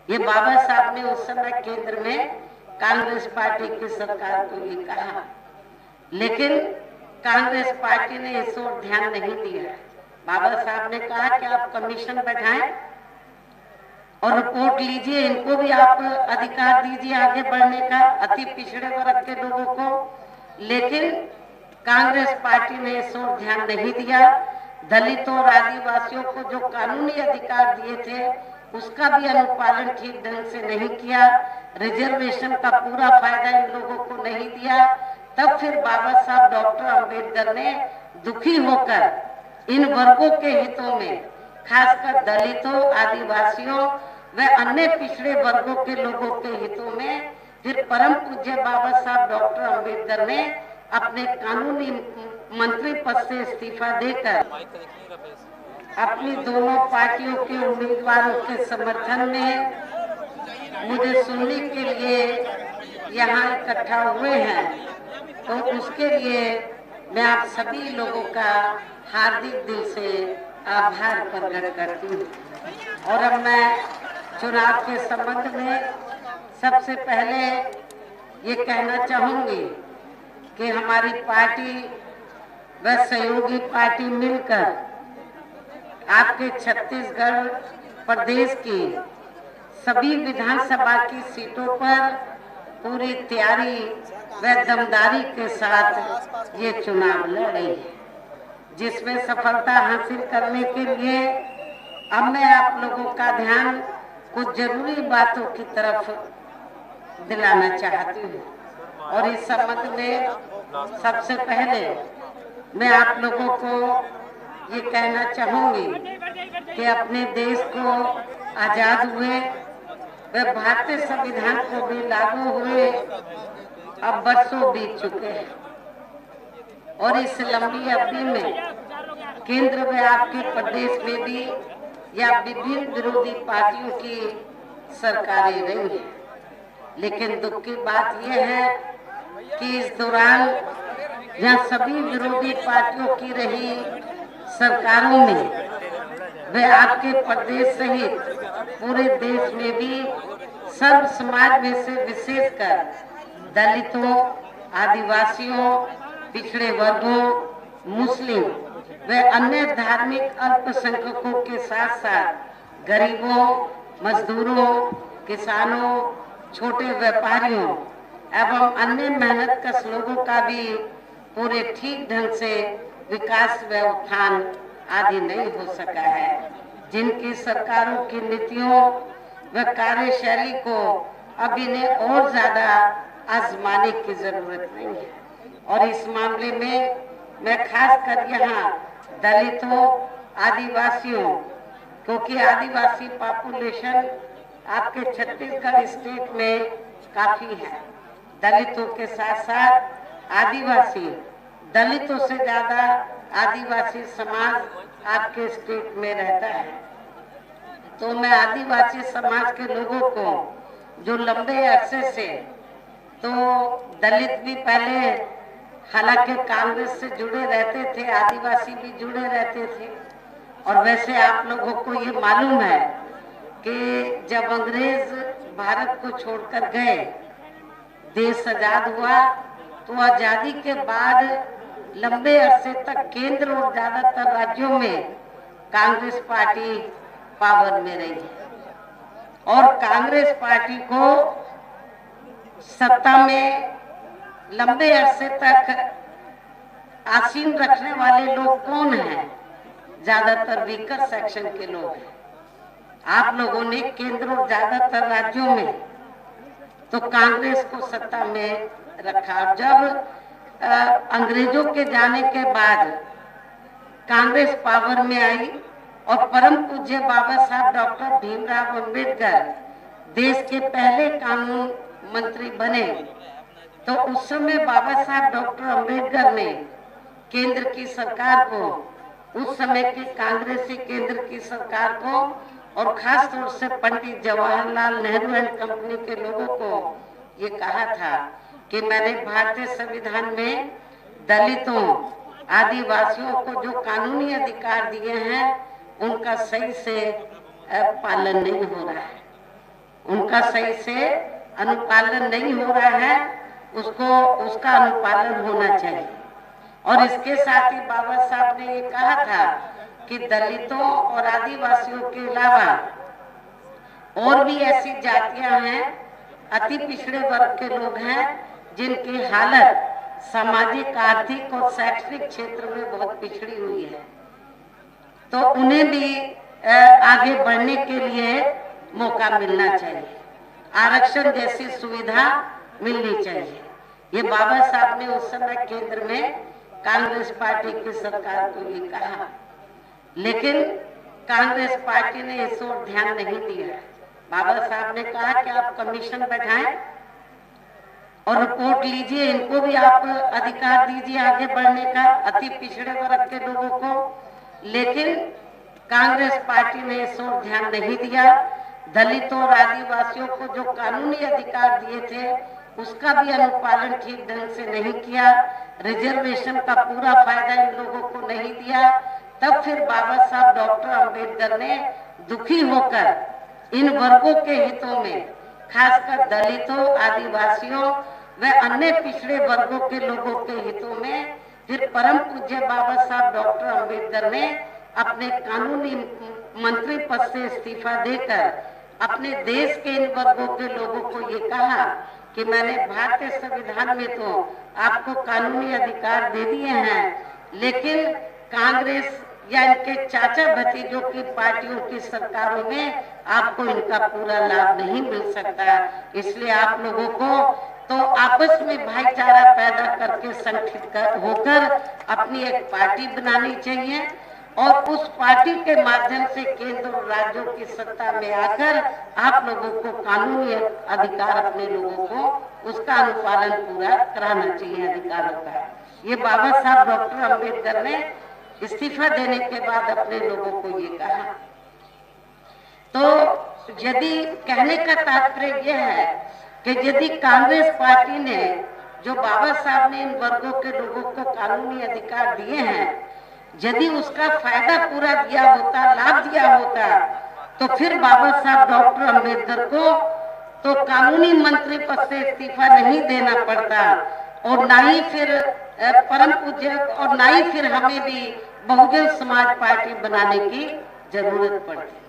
ये बाबा साहब ने उस समय केंद्र में कांग्रेस पार्टी की सरकार को ये कहा, लेकिन कांग्रेस पार्टी ने इस ओर ध्यान नहीं दिया। बाबा साहब ने कहा कि आप कमीशन बैठाएं और रिपोर्ट लीजिए, इनको भी आप अधिकार दीजिए आगे बढ़ने का, अति पिछड़े वर्ग के लोगों को। लेकिन कांग्रेस पार्टी ने इस ओर ध्यान नहीं दिया। दलितों और आदिवासियों को जो कानूनी अधिकार दिए थे उसका भी अनुपालन ठीक ढंग से नहीं किया। रिजर्वेशन का पूरा फायदा इन लोगों को नहीं दिया। तब फिर बाबा साहब डॉक्टर अंबेडकर ने दुखी होकर इन वर्गों के हितों में, खासकर दलितों, आदिवासियों व अन्य पिछड़े वर्गों के लोगों के हितों में, फिर परम पूज्य बाबा साहब डॉक्टर अंबेडकर ने अपने कानूनी मंत्री पद से इस्तीफा देकर अपनी दोनों पार्टियों के उम्मीदवारों के समर्थन में मुझे सुनने के लिए यहाँ इकट्ठा हुए हैं। तो उसके लिए मैं आप सभी लोगों का हार्दिक दिल से आभार प्रकट करती हूँ। और अब मैं चुनाव के संबंध में सबसे पहले ये कहना चाहूंगी कि हमारी पार्टी व सहयोगी पार्टी मिलकर आपके छत्तीसगढ़ प्रदेश की सभी विधानसभा की सीटों पर पूरी तैयारी व दमदारी के साथ ये चुनाव लड़ रही है, जिसमें सफलता हासिल करने के लिए अब मैं आप लोगों का ध्यान कुछ जरूरी बातों की तरफ दिलाना चाहती हूँ। और इस संबंध में सबसे पहले मैं आप लोगों को ये कहना चाहूंगी कि अपने देश को आजाद हुए व भारतीय संविधान को भी लागू हुए अब वर्षों बीत चुके हैं, और इस लंबी अवधि में केंद्र व आपके प्रदेश में भी या विभिन्न विरोधी पार्टियों की सरकारें रही हैं। लेकिन दुख की बात यह है कि इस दौरान जहाँ सभी विरोधी पार्टियों की रही सरकारों में व आपके प्रदेश सहित पूरे देश में भी सर्व समाज में से विशेषकर दलितों, आदिवासियों, पिछड़े वर्गों, मुस्लिम व अन्य धार्मिक अल्पसंख्यकों के साथ साथ गरीबों, मजदूरों, किसानों, छोटे व्यापारियों एवं अन्य मेहनतकश लोगों का भी पूरे ठीक ढंग से विकास व उत्थान आदि नहीं हो सका है, जिनकी सरकारों की नीतियों व कार्यशैली को अब इन्हें और ज्यादा आजमाने की जरूरत नहीं है। और इस मामले में मैं खास कर यहाँ दलितों, आदिवासियों, क्योंकि आदिवासी पॉपुलेशन आपके छत्तीसगढ़ स्टेट में काफी है, दलितों के साथ साथ आदिवासी, दलितों से ज्यादा आदिवासी समाज आपके स्टेट में रहता है। तो मैं आदिवासी समाज के लोगों को जो लंबे अरसे से, तो दलित भी पहले हालांकि कांग्रेस से जुड़े रहते थे, आदिवासी भी जुड़े रहते थे, और वैसे आप लोगों को ये मालूम है कि जब अंग्रेज भारत को छोड़कर गए, देश आजाद हुआ, तो आजादी के बाद लंबे अरसे तक केंद्र और ज्यादातर राज्यों में कांग्रेस पार्टी पावर में रही और कांग्रेस पार्टी को सत्ता में लंबे अरसे तक आसीन रखने वाले लोग कौन हैं? ज्यादातर वीकर सेक्शन के लोग हैं। आप लोगों ने केंद्र और ज्यादातर राज्यों में तो कांग्रेस को सत्ता में रखा। जब अंग्रेजों के जाने के बाद कांग्रेस पावर में आई और परम पूज्य बाबा साहब डॉक्टर भीमराव अंबेडकर देश के पहले कानून मंत्री बने, तो उस समय बाबा साहब डॉक्टर अंबेडकर ने केंद्र की सरकार को, उस समय के कांग्रेसी केंद्र की सरकार को और खास तौर से पंडित जवाहरलाल नेहरू एंड कंपनी के लोगों को ये कहा था कि मैंने भारतीय संविधान में दलितों, आदिवासियों को जो कानूनी अधिकार दिए हैं उनका सही से पालन नहीं हो रहा है। उनका सही से अनुपालन नहीं हो रहा है, उसका अनुपालन होना चाहिए। और इसके साथ ही बाबा साहब ने ये कहा था कि दलितों और आदिवासियों के अलावा और भी ऐसी जातियां हैं, अति पिछड़े वर्ग के लोग हैं, जिनकी हालत सामाजिक, आर्थिक और शैक्षणिक क्षेत्र में बहुत पिछड़ी हुई है। तो उन्हें भी आगे बढ़ने के लिए मौका मिलना चाहिए, आरक्षण जैसी सुविधा मिलनी चाहिए। ये बाबा साहब ने उस समय केंद्र में कांग्रेस पार्टी की सरकार को ये कहा, लेकिन कांग्रेस पार्टी ने इस ओर ध्यान नहीं दिया। बाबा साहब ने कहा कि आप कमीशन बैठाएं और रिपोर्ट लीजिए, इनको भी आप अधिकार दीजिए आगे बढ़ने का, अति पिछड़े वर्ग के लोगों को। लेकिन कांग्रेस पार्टी ने इस ओर ध्यान नहीं दिया। दलितों और आदिवासियों को जो कानूनी अधिकार दिए थे उसका भी अनुपालन ठीक ढंग से नहीं किया, रिजर्वेशन का पूरा फायदा इन लोगों को नहीं दिया। तब फिर बाबा साहब डॉक्टर अंबेडकर ने दुखी होकर इन वर्गों के हितों में, खासकर दलितों, आदिवासियों व अन्य पिछड़े वर्गों के लोगों के हितों में, फिर परम पूज्य बाबा साहब डॉक्टर अंबेडकर ने अपने कानूनी मंत्री पद से इस्तीफा देकर अपने देश के इन वर्गों के लोगों को ये कहा कि मैंने भारतीय संविधान में तो आपको कानूनी अधिकार दे दिए हैं, लेकिन कांग्रेस या इनके चाचा भतीजों की पार्टियों की सरकारों में आपको इनका पूरा लाभ नहीं मिल सकता। इसलिए आप लोगों को तो आपस में भाईचारा पैदा करके संगठित होकर अपनी एक पार्टी बनानी चाहिए और उस पार्टी के माध्यम से केंद्र और राज्यों की सत्ता में आकर आप लोगों को कानूनी अधिकार, अपने लोगों को उसका अनुपालन पूरा कराना चाहिए अधिकारों का। ये बाबा साहब डॉक्टर अंबेडकर ने इस्तीफा देने के बाद अपने लोगों को ये कहा। तो यदि कहने का तात्पर्य यह है कि यदि कांग्रेस पार्टी ने, जो बाबा साहब ने इन वर्गों के लोगों को कानूनी अधिकार दिए हैं, यदि उसका फायदा पूरा दिया होता, लाभ दिया होता, तो फिर बाबा साहब डॉक्टर अंबेडकर को तो कानूनी मंत्री पद से इस्तीफा नहीं देना पड़ता और ना ही फिर परम पूज्य और ना ही फिर हमें भी बहुजन समाज पार्टी बनाने की जरूरत पड़ती।